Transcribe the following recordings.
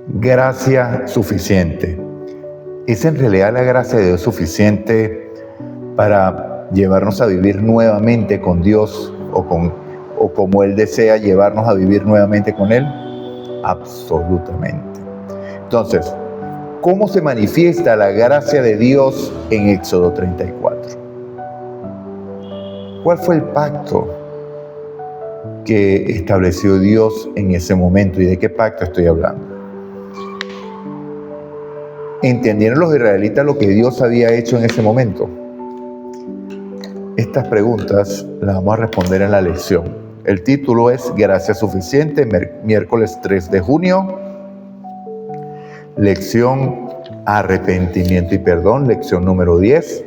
Gracia suficiente. ¿Es en realidad la gracia de Dios suficiente para llevarnos a vivir nuevamente con Dios o como Él desea llevarnos a vivir nuevamente con Él? Absolutamente. Entonces, ¿cómo se manifiesta la gracia de Dios en Éxodo 34? ¿Cuál fue el pacto que estableció Dios en ese momento? ¿Y de qué pacto estoy hablando? ¿Entendieron los israelitas lo que Dios había hecho en ese momento? Estas preguntas las vamos a responder en la lección. El título es Gracia Suficiente, miércoles 3 de junio. Lección Arrepentimiento y Perdón, lección número 10.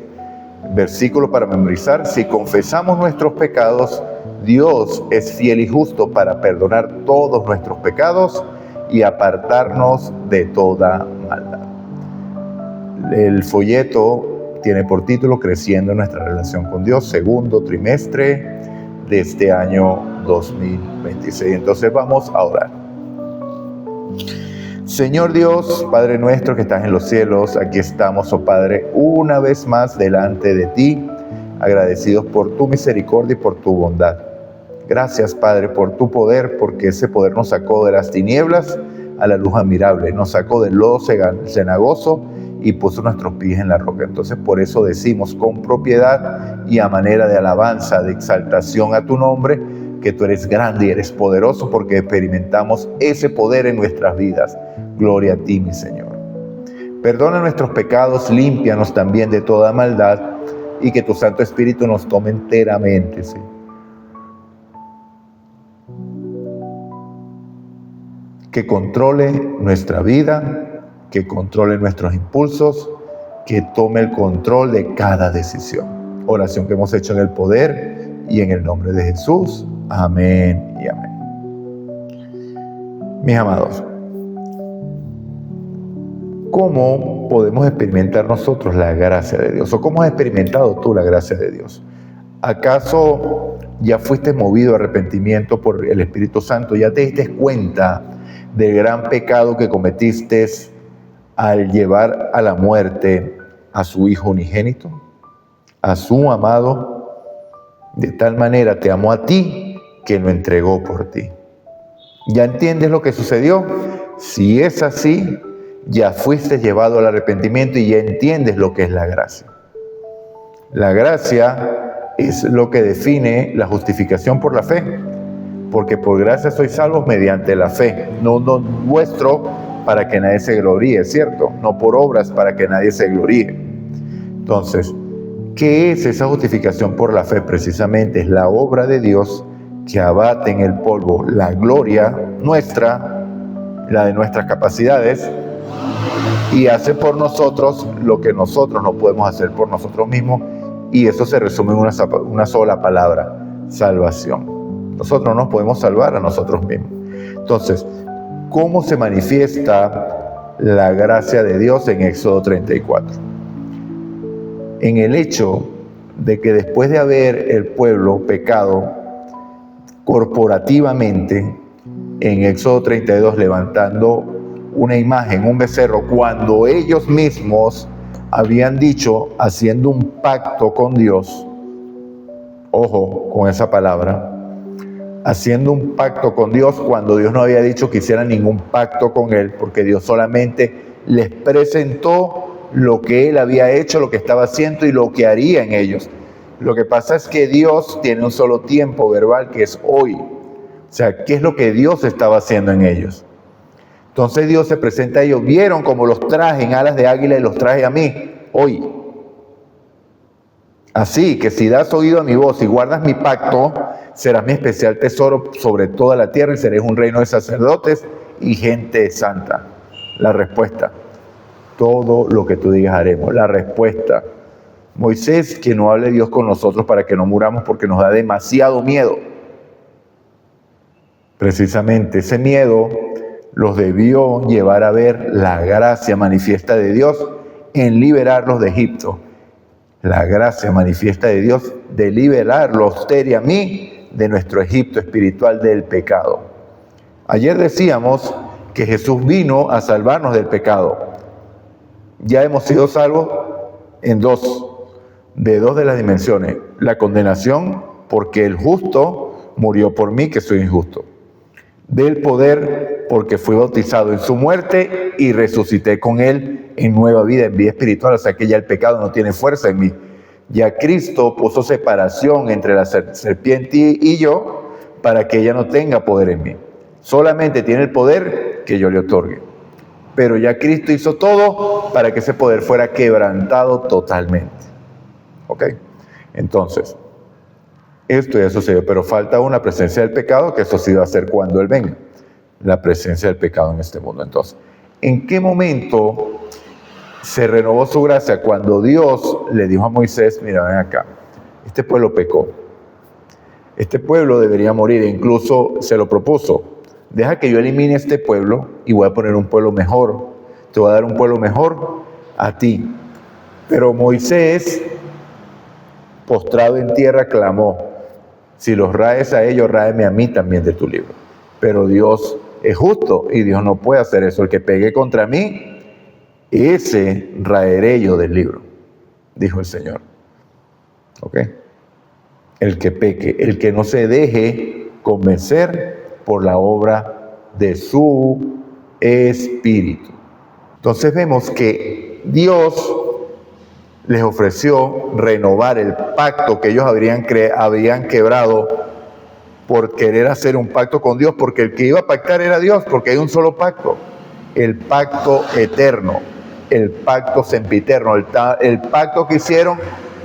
Versículo para memorizar: si confesamos nuestros pecados, Dios es fiel y justo para perdonar todos nuestros pecados y apartarnos de toda maldad. El folleto tiene por título Creciendo en nuestra relación con Dios, segundo trimestre de este año 2026. Entonces vamos a orar. Señor Dios, Padre nuestro que estás en los cielos, aquí estamos, oh Padre, una vez más delante de ti, agradecidos por tu misericordia y por tu bondad. Gracias, Padre, por tu poder, porque ese poder nos sacó de las tinieblas a la luz admirable, nos sacó del lodo cenagoso y puso nuestros pies en la roca. Entonces, por eso decimos con propiedad y a manera de alabanza, de exaltación a tu nombre, que tú eres grande y eres poderoso, porque experimentamos ese poder en nuestras vidas. Gloria a ti, mi Señor. Perdona nuestros pecados, límpianos también de toda maldad, y que tu Santo Espíritu nos tome enteramente, Señor. Que controle nuestra vida, que controle nuestros impulsos, que tome el control de cada decisión. Oración que hemos hecho en el poder y en el nombre de Jesús. Amén y amén. Mis amados, ¿cómo podemos experimentar nosotros la gracia de Dios? ¿O cómo has experimentado tú la gracia de Dios? ¿Acaso ya fuiste movido a arrepentimiento por el Espíritu Santo? ¿Ya te diste cuenta del gran pecado que cometiste al llevar a la muerte a su Hijo unigénito, a su amado? De tal manera te amó a ti que lo entregó por ti. ¿Ya entiendes lo que sucedió? Si es así, ya fuiste llevado al arrepentimiento y ya entiendes lo que es la gracia. La gracia es lo que define la justificación por la fe, porque por gracia sois salvos mediante la fe, no vuestro para que nadie se gloríe, ¿cierto? No por obras para que nadie se gloríe. Entonces, ¿qué es esa justificación por la fe? Precisamente es la obra de Dios que abate en el polvo la gloria nuestra, la de nuestras capacidades, y hace por nosotros lo que nosotros no podemos hacer por nosotros mismos, y eso se resume en una sola palabra: salvación. Nosotros no nos podemos salvar a nosotros mismos. Entonces, ¿cómo se manifiesta la gracia de Dios en Éxodo 34? En el hecho de que después de haber el pueblo pecado corporativamente, en Éxodo 32, levantando una imagen, un becerro, cuando ellos mismos habían dicho, haciendo un pacto con Dios, ojo con esa palabra, haciendo un pacto con Dios, cuando Dios no había dicho que hicieran ningún pacto con Él, porque Dios solamente les presentó lo que Él había hecho, lo que estaba haciendo y lo que haría en ellos. Lo que pasa es que Dios tiene un solo tiempo verbal, que es hoy. O sea, ¿qué es lo que Dios estaba haciendo en ellos? Entonces Dios se presenta a ellos. Vieron como los traje en alas de águila y los traje a mí hoy. Así que si das oído a mi voz y guardas mi pacto, serás mi especial tesoro sobre toda la tierra y seréis un reino de sacerdotes y gente santa. La respuesta: todo lo que tú digas haremos. La respuesta: Moisés, que no hable Dios con nosotros para que no muramos, porque nos da demasiado miedo. Precisamente ese miedo los debió llevar a ver la gracia manifiesta de Dios en liberarlos de Egipto. La gracia manifiesta de Dios de liberarlo a usted y a mí de nuestro Egipto espiritual del pecado. Ayer decíamos que Jesús vino a salvarnos del pecado. Ya hemos sido salvos en de dos de las dimensiones. La condenación, porque el justo murió por mí, que soy injusto. Del poder, porque fui bautizado en su muerte y resucité con él en nueva vida, en vida espiritual. O sea que ya el pecado no tiene fuerza en mí. Ya Cristo puso separación entre la serpiente y yo para que ella no tenga poder en mí. Solamente tiene el poder que yo le otorgue. Pero ya Cristo hizo todo para que ese poder fuera quebrantado totalmente. ¿Ok? Entonces, esto ya sucedió, pero falta una presencia del pecado, que eso sí va a ser cuando Él venga. La presencia del pecado en este mundo. Entonces, ¿en qué momento se renovó su gracia? Cuando Dios le dijo a Moisés, mira, ven acá, este pueblo pecó. Este pueblo debería morir, e incluso se lo propuso. Deja que yo elimine este pueblo y voy a poner un pueblo mejor. Te voy a dar un pueblo mejor a ti. Pero Moisés, postrado en tierra, clamó, si los raes a ellos, ráeme a mí también de tu libro. Pero Dios es justo y Dios no puede hacer eso. El que pegue contra mí, ese raeré yo del libro, dijo el Señor. ¿Ok? El que peque, el que no se deje convencer por la obra de su Espíritu. Entonces vemos que Dios les ofreció renovar el pacto que ellos habían quebrado por querer hacer un pacto con Dios, porque el que iba a pactar era Dios, porque hay un solo pacto, el pacto eterno, el pacto sempiterno, el pacto que hicieron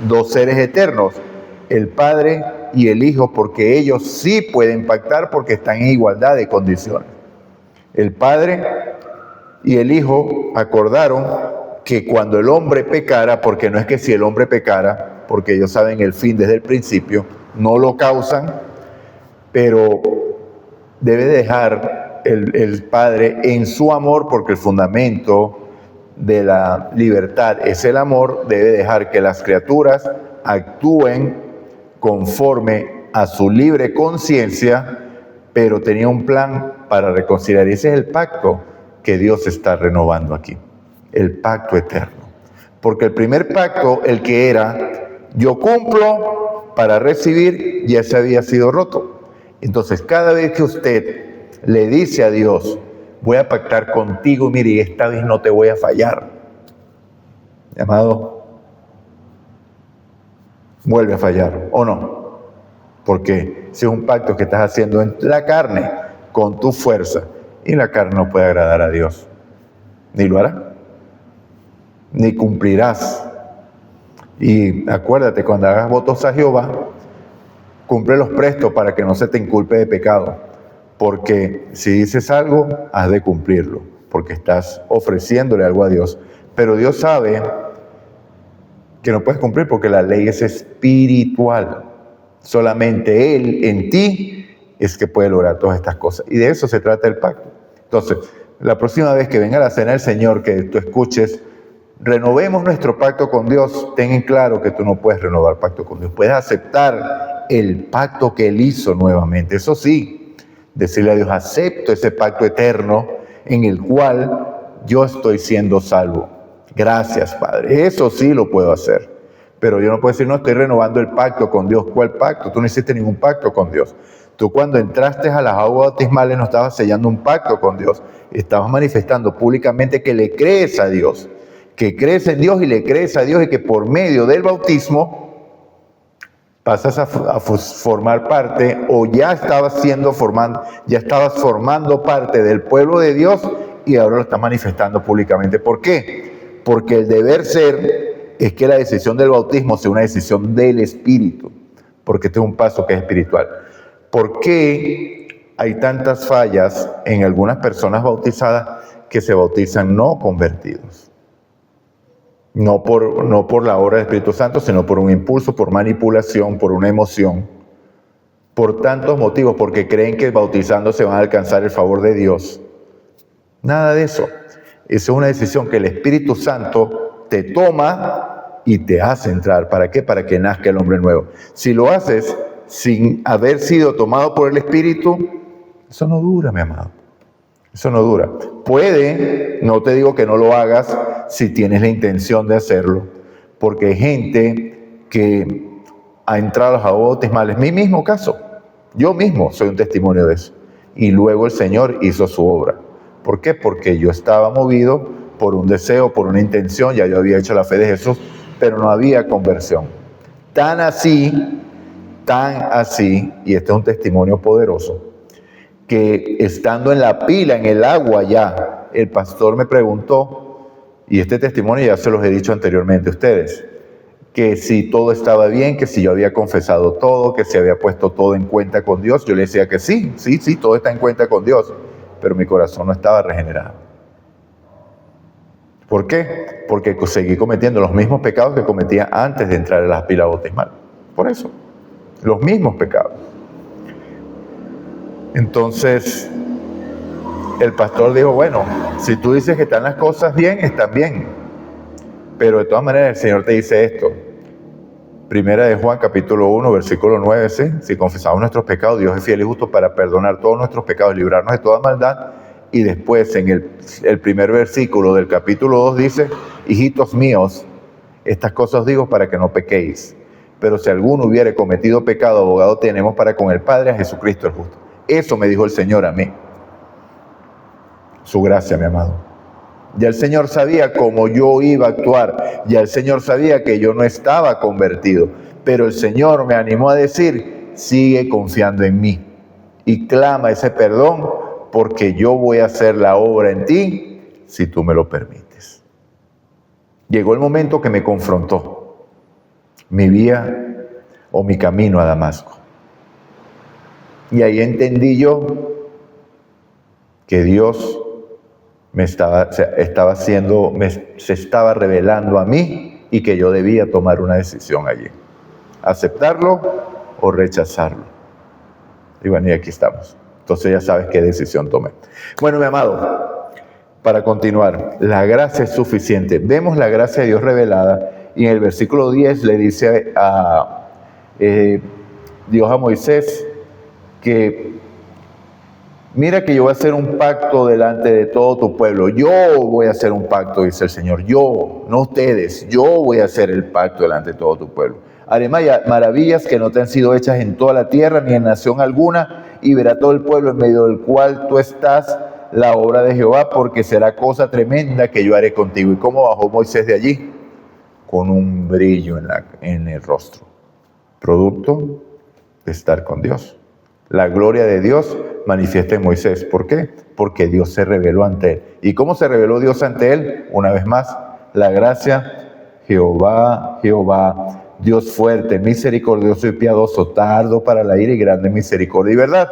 dos seres eternos, el Padre y el Hijo, porque ellos sí pueden pactar porque están en igualdad de condiciones. El Padre y el Hijo acordaron que cuando el hombre pecara, porque no es que si el hombre pecara, porque ellos saben el fin desde el principio, no lo causan, pero debe dejar el Padre en su amor, porque el fundamento de la libertad es el amor, debe dejar que las criaturas actúen conforme a su libre conciencia, pero tenía un plan para reconciliar. Y ese es el pacto que Dios está renovando aquí, el pacto eterno. Porque el primer pacto, el que era yo cumplo para recibir, ya se había sido roto. Entonces, cada vez que usted le dice a Dios, voy a pactar contigo, mire, y esta vez no te voy a fallar, amado, vuelve a fallar, ¿o no? Porque si es un pacto que estás haciendo en la carne, con tu fuerza, y la carne no puede agradar a Dios, ni lo hará, ni cumplirás. Y acuérdate, cuando hagas votos a Jehová, cúmplelos presto para que no se te inculpe de pecado, porque si dices algo, has de cumplirlo, porque estás ofreciéndole algo a Dios. Pero Dios sabe que no puedes cumplir porque la ley es espiritual. Solamente Él en ti es que puede lograr todas estas cosas. Y de eso se trata el pacto. Entonces, la próxima vez que venga la cena del Señor, que tú escuches, renovemos nuestro pacto con Dios. Ten en claro que tú no puedes renovar pacto con Dios. Puedes aceptar el pacto que Él hizo nuevamente. Eso sí, decirle a Dios, acepto ese pacto eterno en el cual yo estoy siendo salvo. Gracias, Padre. Eso sí lo puedo hacer. Pero yo no puedo decir, no, estoy renovando el pacto con Dios. ¿Cuál pacto? Tú no hiciste ningún pacto con Dios. Tú cuando entraste a las aguas bautismales no estabas sellando un pacto con Dios. Estabas manifestando públicamente que le crees a Dios. Que crees en Dios y le crees a Dios, y que por medio del bautismo pasas a formar parte, o ya estabas formando parte del pueblo de Dios, y ahora lo estás manifestando públicamente. ¿Por qué? Porque el deber ser es que la decisión del bautismo sea una decisión del Espíritu, porque este es un paso que es espiritual. ¿Por qué hay tantas fallas en algunas personas bautizadas que se bautizan no convertidos? No por la obra del Espíritu Santo, sino por un impulso, por manipulación, por una emoción, por tantos motivos, porque creen que bautizándose van a alcanzar el favor de Dios. Nada de eso. Esa es una decisión que el Espíritu Santo te toma y te hace entrar. ¿Para qué? Para que nazca el hombre nuevo. Si lo haces sin haber sido tomado por el Espíritu, eso no dura, mi amado. Eso no dura. Puede, no te digo que no lo hagas si tienes la intención de hacerlo, porque hay gente que ha entrado a los aguas bautismales. Mi mismo caso, yo mismo soy un testimonio de eso. Y luego el Señor hizo su obra. ¿Por qué? Porque yo estaba movido por un deseo, por una intención, ya yo había hecho la fe de Jesús, pero no había conversión. Tan así, y este es un testimonio poderoso, que estando en la pila, en el agua ya, el pastor me preguntó, y este testimonio ya se los he dicho anteriormente a ustedes, que si todo estaba bien, que si yo había confesado todo, que si había puesto todo en cuenta con Dios. Yo le decía que sí, todo está en cuenta con Dios, pero mi corazón no estaba regenerado. ¿Por qué? Porque seguí cometiendo los mismos pecados que cometía antes de entrar en la pila bautismal. Por eso, los mismos pecados. Entonces, el pastor dijo, bueno, si tú dices que están las cosas bien, están bien. Pero de todas maneras el Señor te dice esto. Primera de Juan, capítulo 1, versículo 9, ¿sí? Si confesamos nuestros pecados, Dios es fiel y justo para perdonar todos nuestros pecados, librarnos de toda maldad. Y después, en el primer versículo del capítulo 2 dice, hijitos míos, estas cosas os digo para que no pequéis. Pero si alguno hubiere cometido pecado, abogado tenemos para con el Padre, a Jesucristo el justo. Eso me dijo el Señor a mí. Su gracia, mi amado. Ya el Señor sabía cómo yo iba a actuar. Ya el Señor sabía que yo no estaba convertido. Pero el Señor me animó a decir, sigue confiando en mí. Y clama ese perdón, porque yo voy a hacer la obra en ti, si tú me lo permites. Llegó el momento que me confrontó mi vía o mi camino a Damasco. Y ahí entendí yo que Dios se estaba revelando a mí y que yo debía tomar una decisión allí. Aceptarlo o rechazarlo. Y bueno, y aquí estamos. Entonces ya sabes qué decisión tomé. Bueno, mi amado, para continuar, la gracia es suficiente. Vemos la gracia de Dios revelada y en el versículo 10 le dice Dios a Moisés que mira que yo voy a hacer un pacto delante de todo tu pueblo. Yo voy a hacer un pacto, dice el Señor. Yo, no ustedes. Yo voy a hacer el pacto delante de todo tu pueblo. Haré maravillas que no te han sido hechas en toda la tierra ni en nación alguna, y verá todo el pueblo en medio del cual tú estás la obra de Jehová, porque será cosa tremenda que yo haré contigo. ¿Y cómo bajó Moisés de allí? Con un brillo en el rostro. Producto de estar con Dios. La gloria de Dios manifiesta en Moisés. ¿Por qué? Porque Dios se reveló ante él. ¿Y cómo se reveló Dios ante él? Una vez más, la gracia, Jehová, Dios fuerte, misericordioso y piadoso, tardo para la ira y grande misericordia y verdad,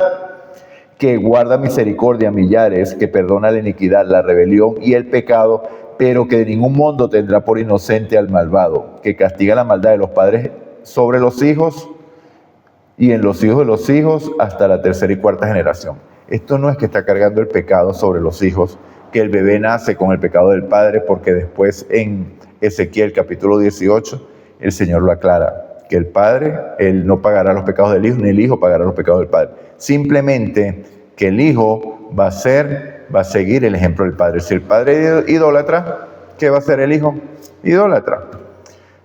que guarda misericordia a millares, que perdona la iniquidad, la rebelión y el pecado, pero que de ningún modo tendrá por inocente al malvado, que castiga la maldad de los padres sobre los hijos y en los hijos de los hijos hasta la tercera y cuarta generación. Esto no es que está cargando el pecado sobre los hijos, que el bebé nace con el pecado del padre, porque después en Ezequiel capítulo 18 el Señor lo aclara, que el padre, él no pagará los pecados del hijo, ni el hijo pagará los pecados del padre. Simplemente que el hijo va a seguir el ejemplo del padre. Si el padre es idólatra, ¿qué va a hacer el hijo? Idólatra.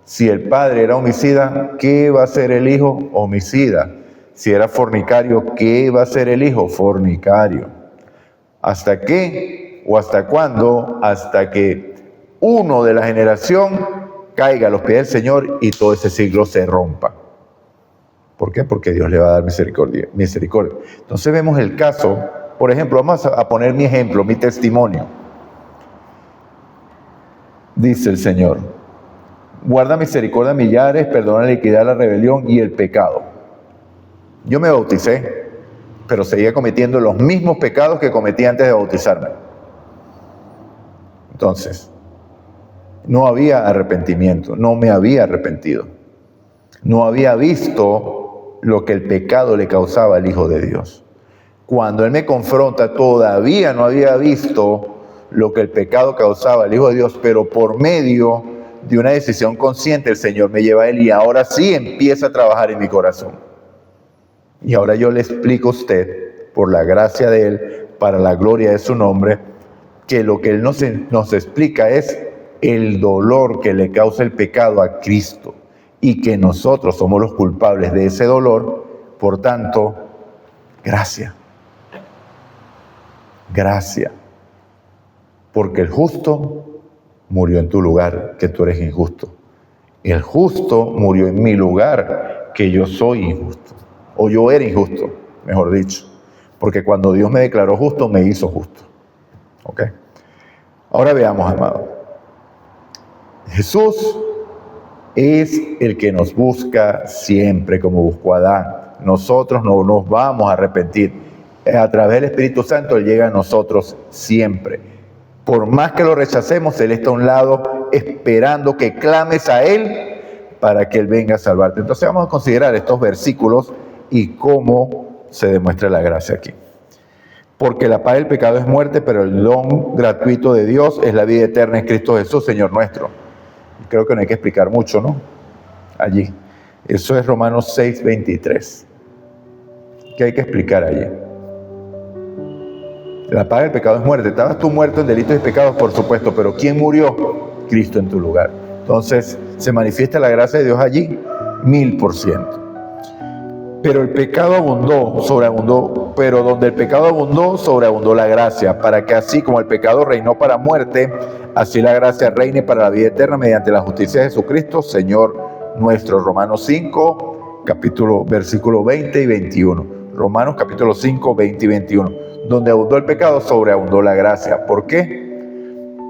Si el padre era homicida, ¿qué va a hacer el hijo? Homicida. Si era fornicario, ¿qué va a hacer el hijo? Fornicario. ¿Hasta qué? ¿O hasta cuándo? Hasta que uno de la generación caiga a los pies del Señor y todo ese siglo se rompa. ¿Por qué? Porque Dios le va a dar misericordia. Entonces vemos el caso, por ejemplo, vamos a poner mi ejemplo, mi testimonio. Dice el Señor, guarda misericordia a millares, perdona la iniquidad, la rebelión y el pecado. Yo me bauticé, pero seguía cometiendo los mismos pecados que cometí antes de bautizarme. Entonces, no había arrepentimiento, no me había arrepentido. No había visto lo que el pecado le causaba al Hijo de Dios. Cuando Él me confronta, todavía no había visto lo que el pecado causaba al Hijo de Dios, pero por medio de una decisión consciente el Señor me lleva a Él y ahora sí empieza a trabajar en mi corazón. Y ahora yo le explico a usted, por la gracia de Él, para la gloria de su nombre, que lo que Él nos explica es el dolor que le causa el pecado a Cristo y que nosotros somos los culpables de ese dolor. Por tanto, gracias. Gracias. Porque el justo murió en tu lugar, que tú eres injusto. El justo murió en mi lugar, que yo soy injusto. O yo era injusto, mejor dicho. Porque cuando Dios me declaró justo, me hizo justo. ¿Ok? Ahora veamos, amado. Jesús es el que nos busca siempre, como buscó a Adán. Nosotros no nos vamos a arrepentir. A través del Espíritu Santo, Él llega a nosotros siempre. Por más que lo rechacemos, Él está a un lado esperando que clames a Él para que Él venga a salvarte. Entonces vamos a considerar estos versículos y cómo se demuestra la gracia aquí. Porque la paga del pecado es muerte, pero el don gratuito de Dios es la vida eterna en Cristo Jesús, Señor nuestro. Creo que no hay que explicar mucho, ¿no? Allí. Eso es Romanos 6:23. ¿Qué hay que explicar allí? La paga del pecado es muerte. Estabas tú muerto en delitos y pecados, por supuesto, pero ¿quién murió? Cristo en tu lugar. Entonces, ¿se manifiesta la gracia de Dios allí? 1000%. Pero el pecado abundó, sobreabundó, pero donde el pecado abundó, sobreabundó la gracia, para que así como el pecado reinó para muerte, así la gracia reine para la vida eterna mediante la justicia de Jesucristo, Señor nuestro. Romanos 5, versículo 20 y 21. Romanos capítulo 5, 20 y 21. Donde abundó el pecado, sobreabundó la gracia. ¿Por qué?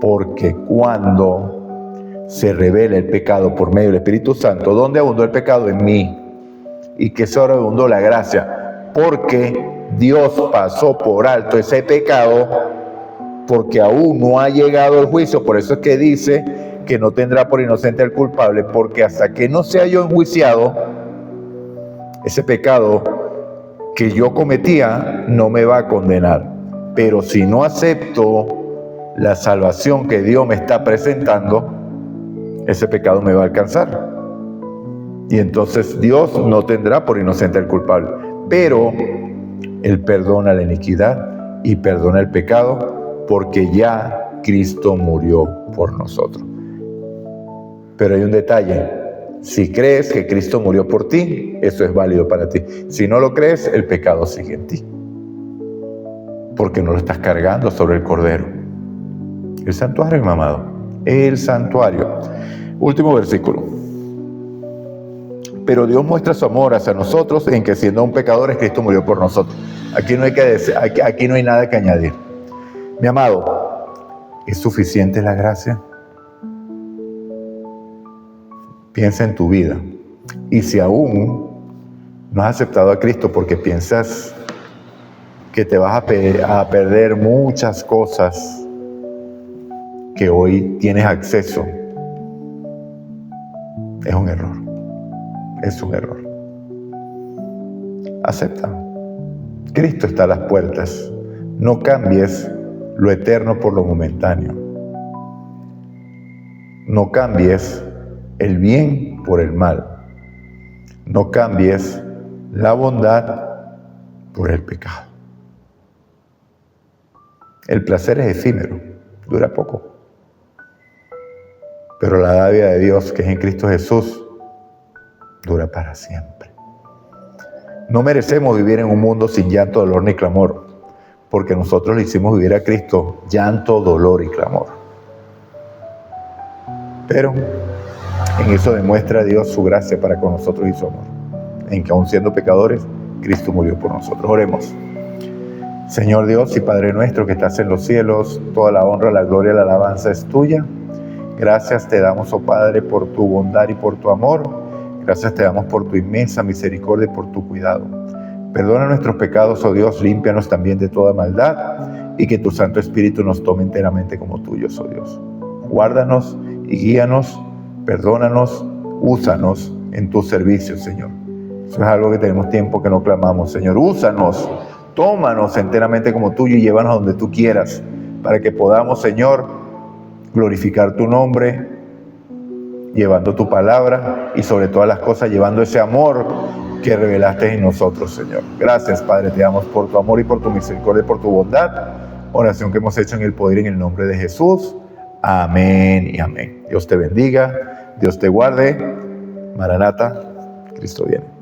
Porque cuando se revela el pecado por medio del Espíritu Santo, ¿dónde abundó el pecado? En mí. Y que sobreabundó la gracia. Porque Dios pasó por alto ese pecado, porque aún no ha llegado el juicio. Por eso es que dice que no tendrá por inocente al culpable, porque hasta que no sea yo enjuiciado, ese pecado que yo cometía no me va a condenar. Pero si no acepto la salvación que Dios me está presentando, ese pecado me va a alcanzar. Y entonces Dios no tendrá por inocente al culpable. Pero Él perdona la iniquidad y perdona el pecado, porque ya Cristo murió por nosotros. Pero hay un detalle. Si crees que Cristo murió por ti, eso es válido para ti. Si no lo crees, el pecado sigue en ti. Porque no lo estás cargando sobre el Cordero. El santuario, mi amado. El santuario. Último versículo. Pero Dios muestra su amor hacia nosotros en que siendo aún pecadores, Cristo murió por nosotros. Aquí no hay que decir, aquí no hay nada que añadir. Mi amado, ¿es suficiente la gracia? Piensa en tu vida. Y si aún no has aceptado a Cristo porque piensas que te vas a perder muchas cosas que hoy tienes acceso, es un error. Es un error. Acepta. Cristo está a las puertas. No cambies lo eterno por lo momentáneo. No cambies el bien por el mal. No cambies la bondad por el pecado. El placer es efímero, dura poco. Pero la dádiva de Dios, que es en Cristo Jesús, dura para siempre. No merecemos vivir en un mundo sin llanto, dolor ni clamor, porque nosotros le hicimos vivir a Cristo llanto, dolor y clamor. Pero en eso demuestra Dios su gracia para con nosotros y su amor, en que aun siendo pecadores, Cristo murió por nosotros. Oremos. Señor Dios y Padre nuestro que estás en los cielos, toda la honra, la gloria, la alabanza es tuya. Gracias te damos, oh Padre, por tu bondad y por tu amor. Gracias te damos por tu inmensa misericordia y por tu cuidado. Perdona nuestros pecados, oh Dios, límpianos también de toda maldad y que tu Santo Espíritu nos tome enteramente como tuyos, oh Dios. Guárdanos y guíanos, perdónanos, úsanos en tu servicio, Señor. Eso es algo que tenemos tiempo que no clamamos, Señor. Úsanos, tómanos enteramente como tuyo y llévanos a donde tú quieras, para que podamos, Señor, glorificar tu nombre, llevando tu palabra y sobre todas las cosas llevando ese amor que revelaste en nosotros, Señor. Gracias, Padre, te damos por tu amor y por tu misericordia y por tu bondad. Oración que hemos hecho en el poder y en el nombre de Jesús. Amén y amén. Dios te bendiga, Dios te guarde. Maranata, Cristo viene.